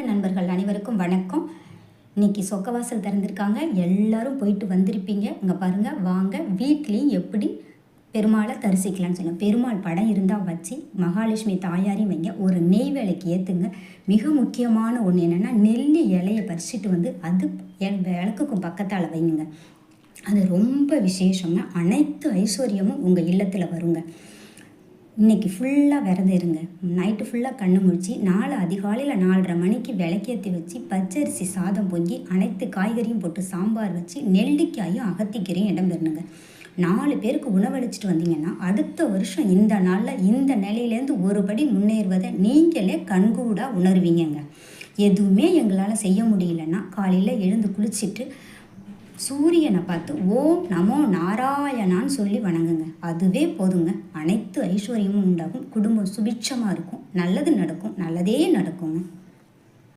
நண்பர்கள் அனைவருக்கும் வணக்கம். இன்னைக்கு சொக்கவாசல் திறந்திருக்காங்க. எல்லாரும் போயிட்டு வந்திருப்பீங்க. இங்கே பாருங்கள், வாங்க வீட்லேயும் எப்படி பெருமாளை தரிசிக்கலாம்னு சொன்னேன். பெருமாள் படம் இருந்தால் வச்சு மகாலட்சுமி தாயாரையும் வைங்க. ஒரு நெய் விளக்கு ஏற்றுங்க. மிக முக்கியமான ஒன்று என்னென்னா, நெல்லி இலையை பறிச்சுட்டு வந்து அது விளக்குக்கும் பக்கத்தால் வைங்க. அது ரொம்ப விசேஷங்க. அனைத்து ஐஸ்வர்யமும் உங்கள் இல்லத்தில் வருங்க. இன்றைக்கி ஃபுல்லாக விரதம் இருங்க. நைட்டு ஃபுல்லாக கண்ணு முழிச்சு நாளை அதிகாலையில் 4:30 மணிக்கு விளக்கேற்றி வச்சு பச்சரிசி சாதம் பொங்கி அனைத்து காய்கறியும் போட்டு சாம்பார் வச்சு நெல்லிக்காயும் அகத்திக்கீரையும் இடம் பெறணுங்க. 4 பேருக்கு உணவளிச்சிட்டு வந்தீங்கன்னா அடுத்த வருஷம் இந்த நாளில் இந்த நிலையிலேருந்து ஒருபடி முன்னேறுவதை நீங்களே கண்கூடாக உணர்வீங்கங்க. எதுவுமே எங்களால் செய்ய முடியலன்னா காலையில் எழுந்து குளிச்சுட்டு சூரியனை பார்த்து ஓம் நமோ நாராயணான்னு சொல்லி வணங்குங்க. அதுவே போதுங்க. அனைத்து ஐஸ்வர்யமும் உண்டாகும். குடும்பம் சுபிட்சமாக இருக்கும். நல்லது நடக்கும். நல்லதே நடக்குங்க.